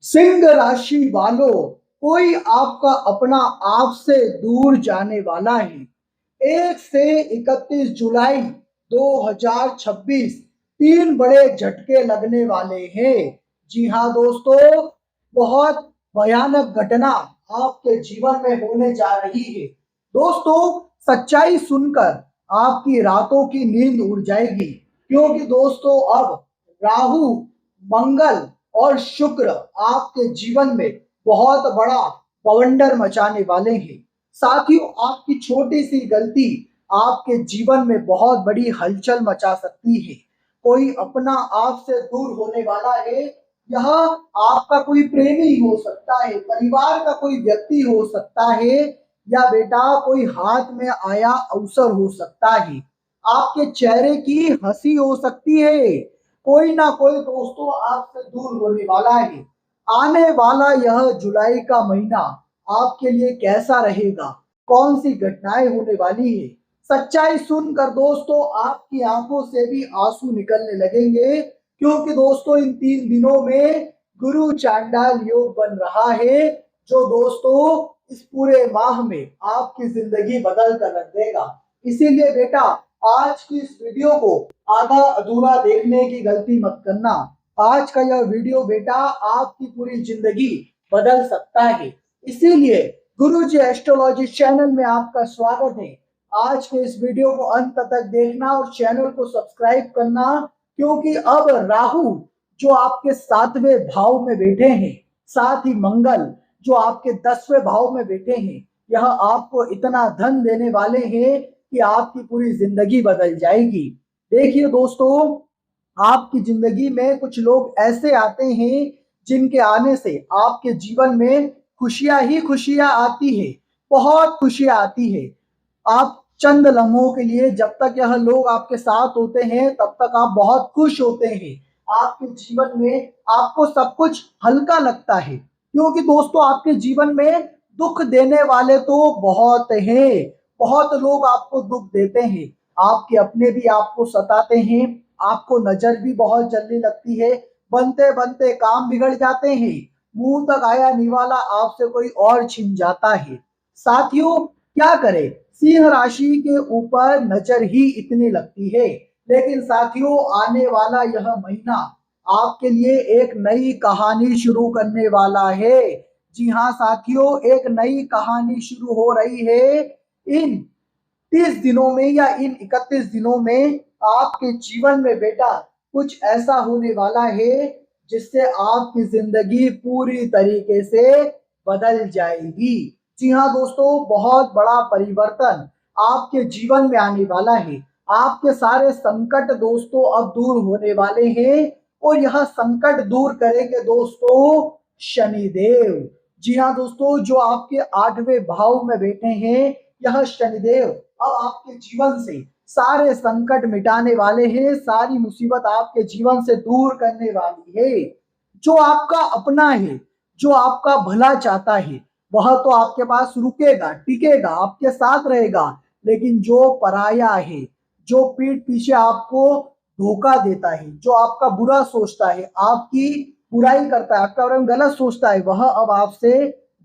सिंह राशि वालों, कोई आपका अपना आपसे दूर जाने वाला है। 1 से 31 जुलाई 2026 तीन बड़े झटके लगने वाले हैं। जी हाँ दोस्तों, बहुत भयानक घटना आपके जीवन में होने जा रही है। दोस्तों, सच्चाई सुनकर आपकी रातों की नींद उड़ जाएगी, क्योंकि दोस्तों अब राहु, मंगल और शुक्र आपके जीवन में बहुत बड़ा बवंडर मचाने वाले हैं। साथियों, आपकी छोटी सी गलती आपके जीवन में बहुत बड़ी हलचल मचा सकती है। कोई अपना आपसे दूर होने वाला है। यह आपका कोई प्रेमी हो सकता है, परिवार का कोई व्यक्ति हो सकता है, या बेटा कोई हाथ में आया अवसर हो सकता है। आपके चेहरे की हंसी हो सकती है। कोई ना कोई दोस्तों आपसे दूर होने वाला है। आने वाला यह जुलाई का महीना आपके लिए कैसा रहेगा, कौन सी घटनाएं होने वाली है, सच्चाई सुनकर दोस्तों आपकी आंखों से भी आंसू निकलने लगेंगे, क्योंकि दोस्तों इन 3 दिनों में गुरु चांडाल योग बन रहा है, जो दोस्तों इस पूरे माह में आपकी जिंदगी बदल कर रख देगा। इसीलिए बेटा, आज की इस वीडियो को आधा अधूरा देखने की गलती मत करना। आज का यह वीडियो बेटा आपकी पूरी जिंदगी बदल सकता है। इसीलिए गुरुजी एस्ट्रोलॉजी चैनल में आपका स्वागत है। आज के इस वीडियो को अंत तक देखना और चैनल को सब्सक्राइब करना, क्योंकि अब राहु जो आपके 7वें भाव में बैठे हैं, साथ ही मंगल जो आपके 10वें भाव में बैठे हैं, यह आपको इतना धन देने वाले हैं कि आपकी पूरी जिंदगी बदल जाएगी। देखिए दोस्तों, आपकी जिंदगी में कुछ लोग ऐसे आते हैं जिनके आने से आपके जीवन में खुशियां ही खुशियां आती है, बहुत खुशियां आती है। आप चंद लम्हों के लिए, जब तक यह लोग आपके साथ होते हैं तब तक आप बहुत खुश होते हैं। आपके जीवन में आपको सब कुछ हल्का लगता है, क्योंकि दोस्तों आपके जीवन में दुख देने वाले तो बहुत हैं। बहुत लोग आपको दुख देते हैं। आपके अपने भी आपको सताते हैं। आपको नजर भी बहुत जल्दी लगती है। बनते बनते काम बिगड़ जाते हैं। मुंह तक आया निवाला आपसे कोई और छिन जाता है। साथियों, क्या करें, सिंह राशि के ऊपर नजर ही इतनी लगती है। लेकिन साथियों, आने वाला यह महीना आपके लिए एक नई कहानी शुरू करने वाला है। जी हाँ साथियों, एक नई कहानी शुरू हो रही है। इन 30 दिनों में या इन 31 दिनों में आपके जीवन में बेटा कुछ ऐसा होने वाला है जिससे आपकी जिंदगी पूरी तरीके से बदल जाएगी। जी हाँ दोस्तों, बहुत बड़ा परिवर्तन आपके जीवन में आने वाला है। आपके सारे संकट दोस्तों अब दूर होने वाले हैं, और यह संकट दूर करेंगे दोस्तों शनिदेव। जी हाँ दोस्तों, जो आपके 8वें भाव में बैठे हैं, यह शनिदेव अब आपके जीवन से सारे संकट मिटाने वाले हैं, सारी मुसीबत आपके जीवन से दूर करने वाली है। जो आपका अपना है, जो आपका भला चाहता है, वह तो आपके पास रुकेगा, टिकेगा, आपके साथ रहेगा। लेकिन जो पराया है, जो पीठ पीछे आपको धोखा देता है, जो आपका बुरा सोचता है, आपकी बुराई करता है, आपका बारे में गलत सोचता है, वह अब आपसे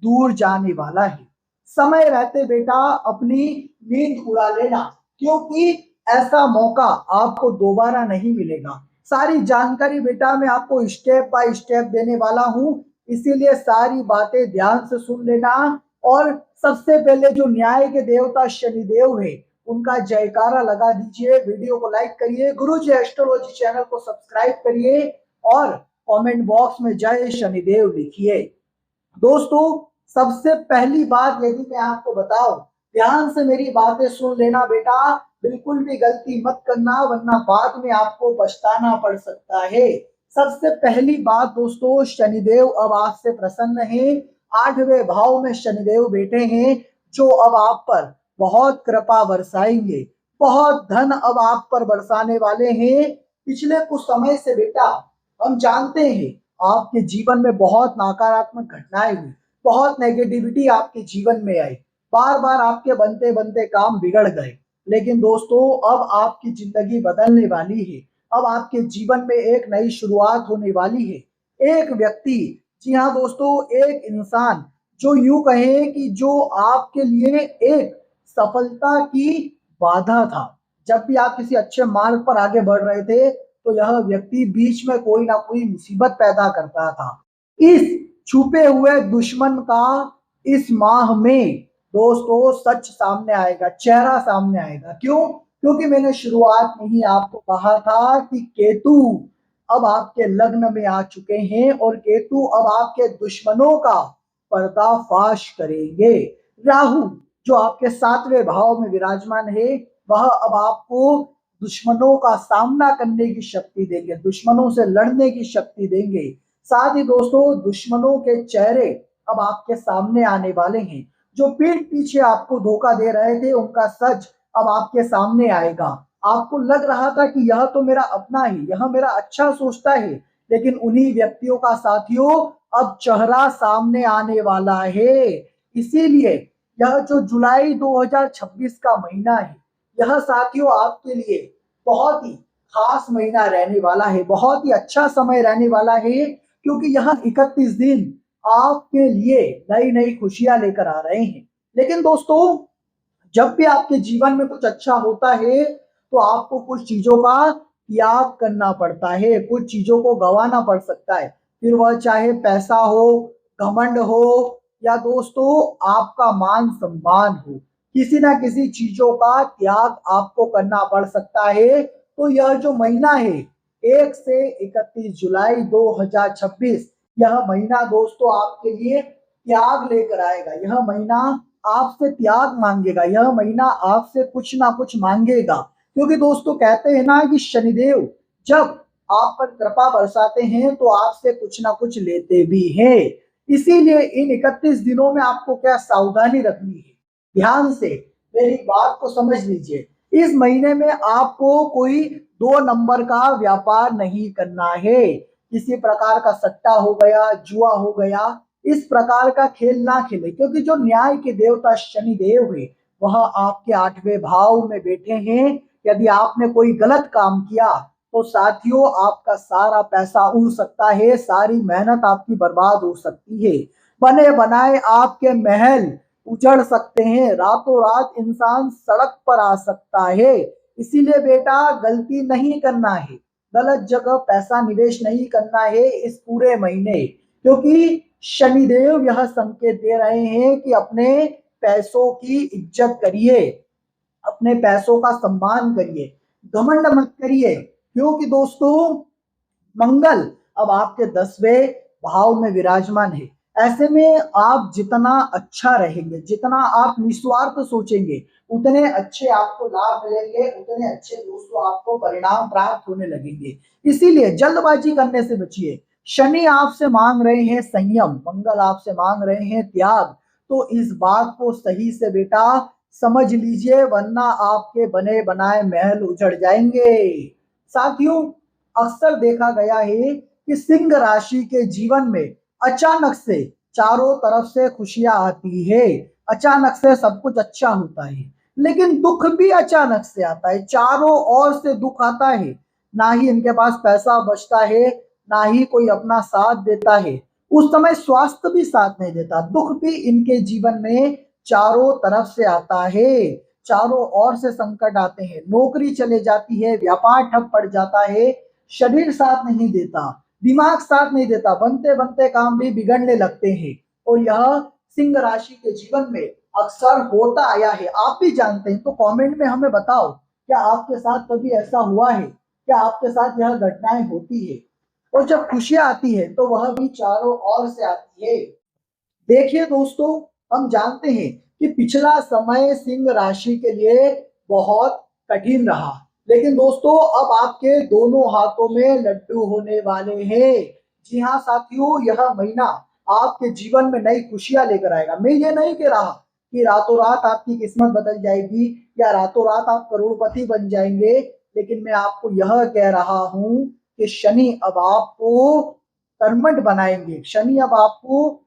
दूर जाने वाला है। समय रहते बेटा अपनी नींद उड़ा लेना, क्योंकि ऐसा मौका आपको दोबारा नहीं मिलेगा। सारी जानकारी बेटा मैं आपको स्टेप बाय स्टेप देने वाला हूं, इसीलिए सारी बातें ध्यान से सुन लेना। और सबसे पहले जो न्याय के देवता शनिदेव है, उनका जयकारा लगा दीजिए। वीडियो को लाइक करिए, गुरुजी एस्ट्रोलॉजी चैनल को सब्सक्राइब करिए, और कमेंट बॉक्स में जय शनिदेव लिखिए। दोस्तों, सबसे पहली बात यदि मैं आपको बताऊं, ध्यान से मेरी बातें सुन लेना बेटा, बिल्कुल भी गलती मत करना, वरना बाद में आपको पछताना पड़ सकता है। सबसे पहली बात दोस्तों, शनिदेव अब आपसे प्रसन्न है। 8वें भाव में शनिदेव बैठे हैं, जो अब आप पर बहुत कृपा बरसाएंगे। बहुत धन अब आप पर बरसाने वाले हैं। पिछले कुछ समय से बेटा हम जानते हैं आपके जीवन में बहुत नकारात्मक घटनाएं हुई, बहुत नेगेटिविटी आपके जीवन में आई, बार बार आपके बनते बनते काम बिगड़ गए। लेकिन दोस्तों, अब आपकी जिंदगी बदलने वाली है। अब आपके जीवन में एक नई शुरुआत होने वाली है। एक व्यक्ति जी हाँ दोस्तों, एक इंसान जो यूँ कहें कि जो आपके लिए एक सफलता की बाधा था। जब भी आप किसी अच्छे मार्ग पर आगे बढ़ रहे थे, तो यह व्यक्ति बीच में कोई ना कोई मुसीबत पैदा करता था। इस छुपे हुए दुश्मन का इस माह में दोस्तों सच सामने आएगा, चेहरा सामने आएगा। क्यों? क्योंकि मैंने शुरुआत में ही आपको कहा था कि केतु अब आपके लग्न में आ चुके हैं और केतु अब आपके दुश्मनों का पर्दाफाश करेंगे। राहु जो आपके 7वें भाव में विराजमान है, वह अब आपको दुश्मनों का सामना करने की शक्ति देंगे, दुश्मनों से लड़ने की शक्ति देंगे। साथ ही दोस्तों दुश्मनों के चेहरे अब आपके सामने आने वाले हैं। जो पीठ पीछे आपको धोखा दे रहे थे, उनका सच अब आपके सामने आएगा। आपको लग रहा था कि यह तो मेरा अपना ही, यह मेरा अच्छा सोचता है, लेकिन उन्हीं व्यक्तियों का साथियों अब चेहरा सामने आने वाला है। इसीलिए यह जो जुलाई 2026 का महीना है, यह साथियों आपके लिए बहुत ही खास महीना रहने वाला है, बहुत ही अच्छा समय रहने वाला है, क्योंकि यह 31 दिन आपके लिए नई नई खुशियां लेकर आ रहे हैं। लेकिन दोस्तों जब भी आपके जीवन में कुछ अच्छा होता है, तो आपको कुछ चीजों का त्याग करना पड़ता है, कुछ चीजों को गंवाना पड़ सकता है। फिर वह चाहे पैसा हो, घमंड हो, या दोस्तों आपका मान सम्मान हो, किसी ना किसी चीजों का त्याग आपको करना पड़ सकता है। तो यह जो महीना है 1 से 31 जुलाई 2026, यह महीना दोस्तों आपके लिए त्याग लेकर आएगा। यह महीना आपसे त्याग मांगेगा, यह महीना आपसे कुछ ना कुछ मांगेगा। क्योंकि दोस्तों कहते हैं ना कि शनिदेव जब आप पर कृपा बरसाते हैं, तो आपसे कुछ ना कुछ लेते भी हैं। इसीलिए इन 31 दिनों में आपको क्या सावधानी रखनी है, ध्यान से मेरी बात को समझ लीजिए। इस महीने में आपको कोई 2 नंबर का व्यापार नहीं करना है। किसी प्रकार का सट्टा हो गया, जुआ हो गया, इस प्रकार का खेल ना खेले, क्योंकि जो न्याय के देवता शनिदेव है, वह आपके 8वें भाव में बैठे हैं। यदि आपने कोई गलत काम किया, तो साथियों आपका सारा पैसा उड़ सकता है, सारी मेहनत आपकी बर्बाद हो सकती है। बने बनाए आपके महल उजड़ सकते हैं, रातों रात इंसान सड़क पर आ सकता है। इसीलिए बेटा गलती नहीं करना है, गलत जगह पैसा निवेश नहीं करना है इस पूरे महीने, क्योंकि शनिदेव यह संकेत दे रहे हैं कि अपने पैसों की इज्जत करिए, अपने पैसों का सम्मान करिए, घमंड मत करिए। क्योंकि दोस्तों मंगल अब आपके 10वें भाव में विराजमान है। ऐसे में आप जितना अच्छा रहेंगे, जितना आप निस्वार्थ सोचेंगे, उतने अच्छे आपको लाभ मिलेंगे, उतने अच्छे दोस्तों आपको परिणाम प्राप्त होने लगेंगे। इसीलिए जल्दबाजी करने से बचिए। शनि आपसे मांग रहे हैं संयम, मंगल आपसे मांग रहे हैं त्याग। तो इस बात को सही से बेटा समझ लीजिए, वरना आपके बने बनाए महल उजड़ जाएंगे। साथियों अक्सर देखा गया है कि सिंह राशि के जीवन में अचानक से चारों तरफ से खुशियां आती है, अचानक से सब कुछ अच्छा होता है, लेकिन दुख भी अचानक से आता है, चारों ओर से दुख आता है। ना ही इनके पास पैसा बचता है, ना ही कोई अपना साथ देता है। उस समय स्वास्थ्य भी साथ नहीं देता, दुख भी इनके जीवन में चारों तरफ से आता है, चारों ओर से संकट आते हैं, नौकरी चले जाती है, व्यापार ठप पड़ जाता है, शरीर साथ नहीं देता, दिमाग साथ नहीं देता, बनते बनते काम भी बिगड़ने लगते हैं। और यह सिंह राशि के जीवन में अक्सर होता आया है, आप भी जानते हैं। तो कमेंट में हमें बताओ, क्या आपके साथ कभी ऐसा हुआ है, क्या आपके साथ यह घटनाएं होती है? और जब खुशियां आती है, तो वह भी चारों ओर से आती है। देखिए दोस्तों हम जानते हैं कि पिछला समय सिंह राशि के लिए बहुत कठिन रहा, लेकिन दोस्तों अब आपके दोनों हाथों में लड्डू होने वाले हैं। जी हाँ साथियों, यह महीना आपके जीवन में नई खुशियां लेकर आएगा। मैं ये नहीं कह रहा कि रातों रात आपकी किस्मत बदल जाएगी या रातों रात आप करोड़पति बन जाएंगे, लेकिन मैं आपको यह कह रहा हूं कि शनि अब आपको कर्मठ बनाएंगे, शनि अब आपको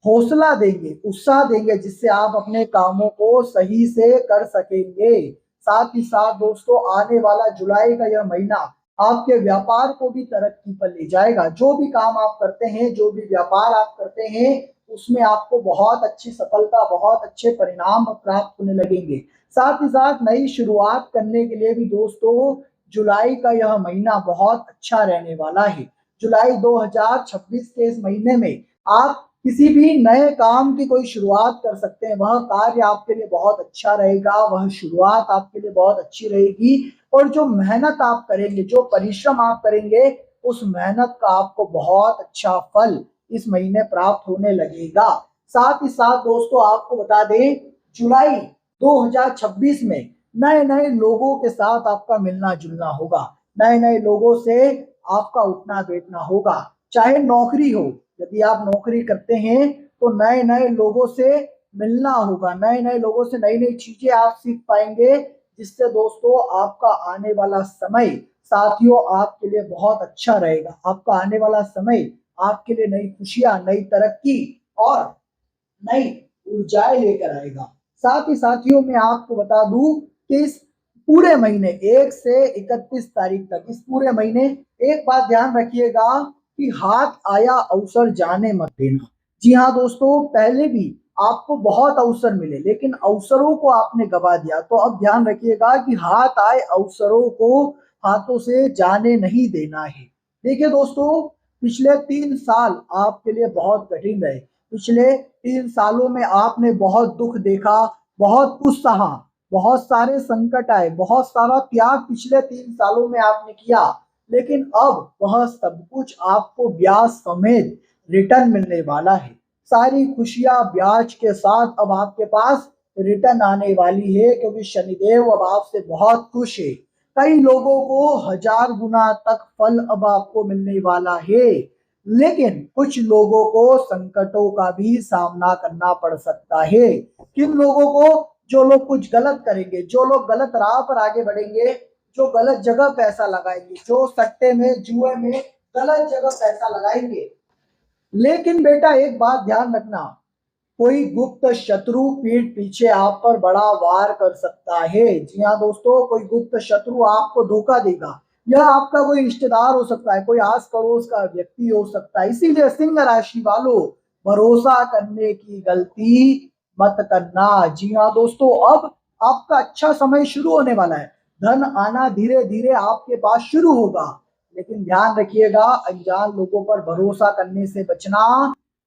हौसला देंगे, उत्साह देंगे, जिससे आप अपने कामों को सही से कर सकेंगे। साथ ही साथ दोस्तों आने वाला जुलाई का यह महीना आपके व्यापार को भी तरक्की पर ले जाएगा। जो भी काम आप करते हैं, जो भी व्यापार आप करते हैं, उसमें आपको बहुत अच्छी सफलता, बहुत अच्छे परिणाम प्राप्त होने लगेंगे। साथ ही साथ नई शुरुआत करने के लिए भी दोस्तों जुलाई का यह महीना बहुत अच्छा रहने वाला है। जुलाई 2026 के इस महीने में आप किसी भी नए काम की कोई शुरुआत कर सकते हैं। वह कार्य आपके लिए बहुत अच्छा रहेगा, वह शुरुआत आपके लिए बहुत अच्छी रहेगी और जो मेहनत आप करेंगे, जो परिश्रम आप करेंगे, उस मेहनत का आपको बहुत अच्छा फल इस महीने प्राप्त होने लगेगा। साथ ही साथ दोस्तों आपको बता दें, जुलाई 2026 में नए नए लोगों के साथ आपका मिलना जुलना होगा, नए नए लोगों से आपका उठना बैठना होगा। चाहे नौकरी हो, यदि आप नौकरी करते हैं तो नए नए लोगों से मिलना होगा, नए नए लोगों से नई नई चीजें आप सीख पाएंगे, जिससे दोस्तों आपका आने वाला समय साथियों आपके लिए बहुत अच्छा रहेगा। आपका आने वाला समय आपके लिए नई खुशियां, नई तरक्की और नई ऊर्जाएं लेकर आएगा। साथ ही साथियों मैं आपको बता दूं कि इस पूरे महीने 1 से 31 तारीख तक, इस पूरे महीने एक बात ध्यान रखिएगा कि हाथ आया अवसर जाने मत देना। जी हाँ दोस्तों, पहले भी आपको बहुत अवसर मिले लेकिन अवसरों को आपने गवा दिया, तो अब ध्यान रखिएगा कि हाथ आए अवसरों को हाथों से जाने नहीं देना है। देखिए दोस्तों, पिछले 3 साल आपके लिए बहुत कठिन रहे। पिछले 3 सालों में आपने बहुत दुख देखा, बहुत कुछ सहा, बहुत सारे संकट आए, बहुत सारा त्याग पिछले 3 सालों में आपने किया, लेकिन अब वह सब कुछ आपको ब्याज समेत रिटर्न मिलने वाला है। सारी खुशियां ब्याज के साथ अब आपके पास रिटर्न आने वाली है, क्योंकि शनिदेव अब आपसे बहुत खुश है। कई लोगों को 1000 गुना तक फल अब आपको मिलने वाला है, लेकिन कुछ लोगों को संकटों का भी सामना करना पड़ सकता है। किन लोगों को? जो लोग कुछ गलत करेंगे, जो लोग गलत राह पर आगे बढ़ेंगे, जो गलत जगह पैसा लगाएंगे, जो सट्टे में, जुए में गलत जगह पैसा लगाएंगे। लेकिन बेटा एक बात ध्यान रखना, कोई गुप्त शत्रु पीठ पीछे आप पर बड़ा वार कर सकता है। जी हाँ दोस्तों, कोई गुप्त शत्रु आपको धोखा देगा। यह आपका कोई रिश्तेदार हो सकता है, कोई आस पड़ोस का व्यक्ति हो सकता है। इसीलिए सिंह राशि वालों, भरोसा करने की गलती मत करना। जी हाँ दोस्तों, अब आपका अच्छा समय शुरू होने वाला है। धन आना धीरे धीरे आपके पास शुरू होगा, लेकिन ध्यान रखिएगा अनजान लोगों पर भरोसा करने से बचना।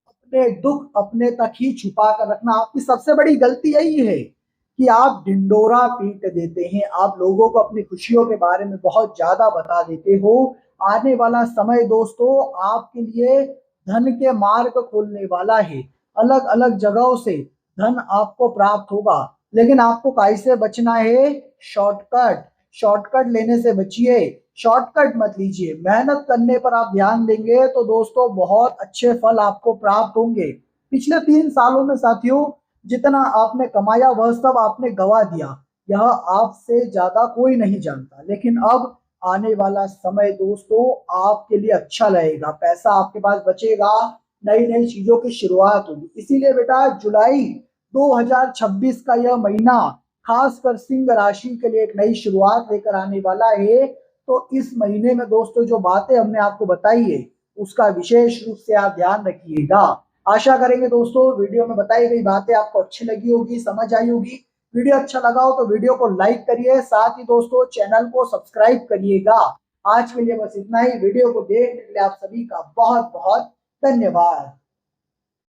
अपने दुख अपने तक ही छुपा कर रखना। आपकी सबसे बड़ी गलती यही है कि आप ढिंडोरा पीट देते हैं, आप लोगों को अपनी खुशियों के बारे में बहुत ज्यादा बता देते हो। आने वाला समय दोस्तों आपके लिए धन के मार्ग खोलने वाला है। अलग अलग जगहों से धन आपको प्राप्त होगा, लेकिन आपको कैसे बचना है? शॉर्टकट, शॉर्टकट लेने से बचिए, शॉर्टकट मत लीजिए। मेहनत करने पर आप ध्यान देंगे तो दोस्तों बहुत अच्छे फल आपको प्राप्त होंगे। पिछले 3 सालों में साथियों जितना आपने कमाया वह सब आपने गवा दिया, यह आपसे ज्यादा कोई नहीं जानता। लेकिन अब आने वाला समय दोस्तों आपके लिए अच्छा रहेगा, पैसा आपके पास बचेगा, नई नई चीजों की शुरुआत होगी। इसीलिए बेटा जुलाई 2026 का यह महीना खासकर सिंह राशि के लिए एक नई शुरुआत लेकर आने वाला है। तो इस महीने में दोस्तों जो बातें हमने आपको बताई है उसका विशेष रूप से आप ध्यान रखिएगा। आशा करेंगे दोस्तों वीडियो में बताई गई बातें आपको अच्छी लगी होगी, समझ आई होगी। वीडियो अच्छा लगा हो तो वीडियो को लाइक करिए, साथ ही दोस्तों चैनल को सब्सक्राइब करिएगा। आज के लिए बस इतना ही। वीडियो को देखने के लिए आप सभी का बहुत बहुत धन्यवाद।